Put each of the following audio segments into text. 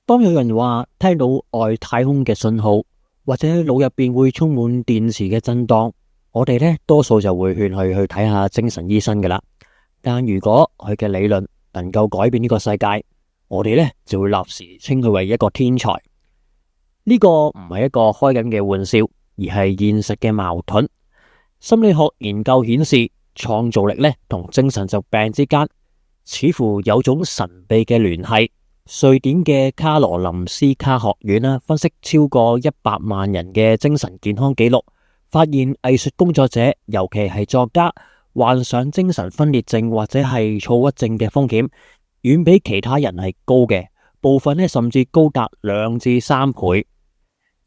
當有人話聽到外太空嘅信號，或者腦入邊會充滿電磁嘅震盪，我哋呢多數就會勸佢去睇下精神醫生噶啦。但如果佢嘅理論能夠改變呢個世界，我哋呢就會立時稱佢為一個天才。呢個唔係一個開緊嘅玩笑，而係現實嘅矛盾。心理學研究顯示，創造力呢同精神疾病之間似乎有種神秘嘅聯繫。瑞典嘅卡羅林斯卡學院分析超過100萬人嘅精神健康記錄，發現藝術工作者，尤其係作家，患上精神分裂症或者係躁鬱症嘅風險，遠比其他人係高嘅，部分呢甚至高達2至3倍。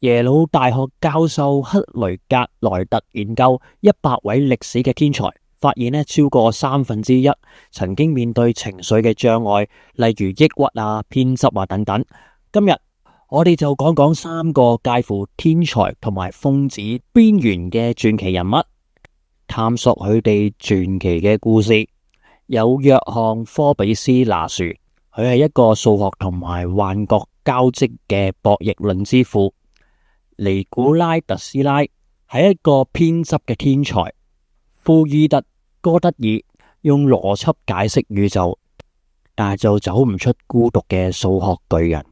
耶魯大學教授克雷格萊特研究100位歷史嘅天才，發現呢超過1/3曾經面對情緒嘅障礙，例如抑鬱偏執等等。今日我哋就講講3個介乎天才同埋瘋子邊緣嘅傳奇人物，探索佢哋傳奇嘅故事。有約翰科比斯拿殊，佢係一個數學同埋幻覺交織嘅博弈論之父。尼古拉特斯拉係一個偏執嘅天才。庫爾特哥德爾用邏輯解釋宇宙，但係就走唔出孤獨嘅數學巨人。